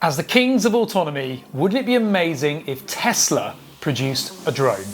As the kings of autonomy, wouldn't it be amazing if Tesla produced a drone?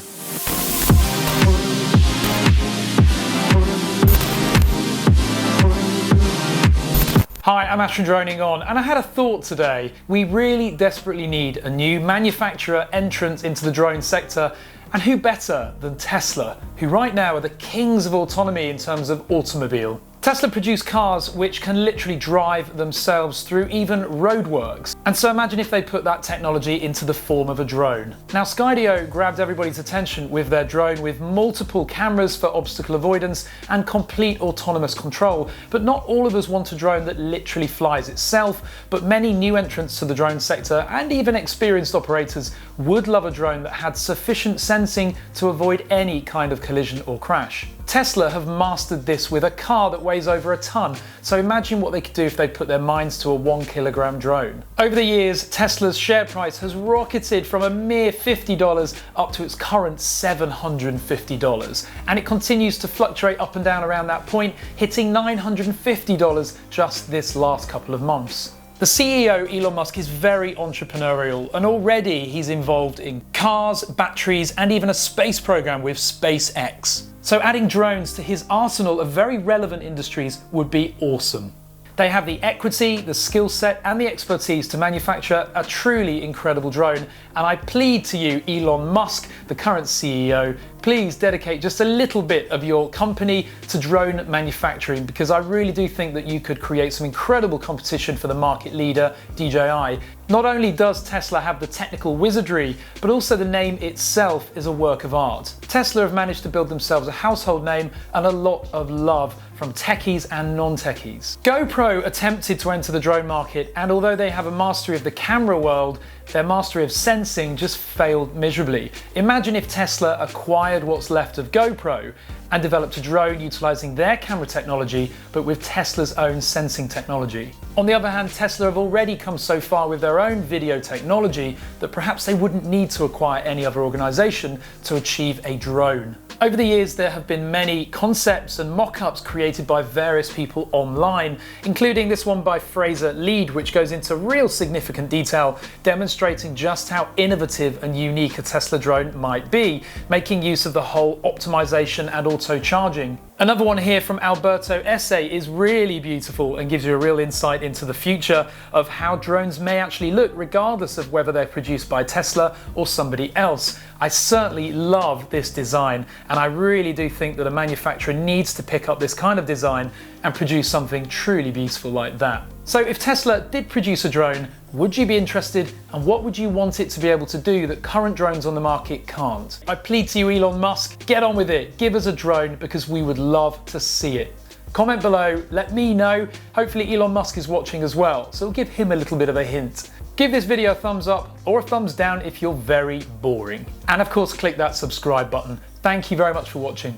Hi, I'm Ash from DroningON, and I had a thought today. We really desperately need a new manufacturer entrant into the drone sector, and who better than Tesla, who right now are the kings of autonomy in terms of automobile. Tesla produce cars which can literally drive themselves through even roadworks. And so imagine if they put that technology into the form of a drone. Now, SkyDo grabbed everybody's attention with their drone with multiple cameras for obstacle avoidance and complete autonomous control. But not all of us want a drone that literally flies itself, but many new entrants to the drone sector and even experienced operators would love a drone that had sufficient sensing to avoid any kind of collision or crash. Tesla have mastered this with a car that weighs over a ton, so imagine what they could do if they put their minds to a 1 kilogram drone. Over the years, Tesla's share price has rocketed from a mere $50 up to its current $750, and it continues to fluctuate up and down around that point, hitting $950 just this last couple of months. The CEO, Elon Musk, is very entrepreneurial, and already he's involved in cars, batteries, and even a space program with SpaceX. So adding drones to his arsenal of very relevant industries would be awesome. They have the equity, the skill set, and the expertise to manufacture a truly incredible drone, and I plead to you, Elon Musk, the current CEO, please dedicate just a little bit of your company to drone manufacturing, because I really do think that you could create some incredible competition for the market leader, DJI. Not only does Tesla have the technical wizardry, but also the name itself is a work of art. Tesla have managed to build themselves a household name and a lot of love from techies and non-techies. GoPro attempted to enter the drone market, and although they have a mastery of the camera world, their mastery of sensing just failed miserably. Imagine if Tesla acquired what's left of GoPro and developed a drone utilizing their camera technology, but with Tesla's own sensing technology. On the other hand, Tesla have already come so far with their own video technology that perhaps they wouldn't need to acquire any other organization to achieve a drone. Over the years, there have been many concepts and mock-ups created by various people online, including this one by Fraser Lead, which goes into real significant detail, demonstrating just how innovative and unique a Tesla drone might be, making use of the whole optimization and auto charging. Another one here from Alberto Esse is really beautiful and gives you a real insight into the future of how drones may actually look, regardless of whether they're produced by Tesla or somebody else. I certainly love this design, and I really do think that a manufacturer needs to pick up this kind of design and produce something truly beautiful like that. So if Tesla did produce a drone, would you be interested, and what would you want it to be able to do that current drones on the market can't? I plead to you, Elon Musk, get on with it. Give us a drone, because we would love to see it. Comment below, let me know. Hopefully Elon Musk is watching as well, so give him a little bit of a hint. Give this video a thumbs up or a thumbs down if you're very boring. And of course, click that subscribe button. Thank you very much for watching.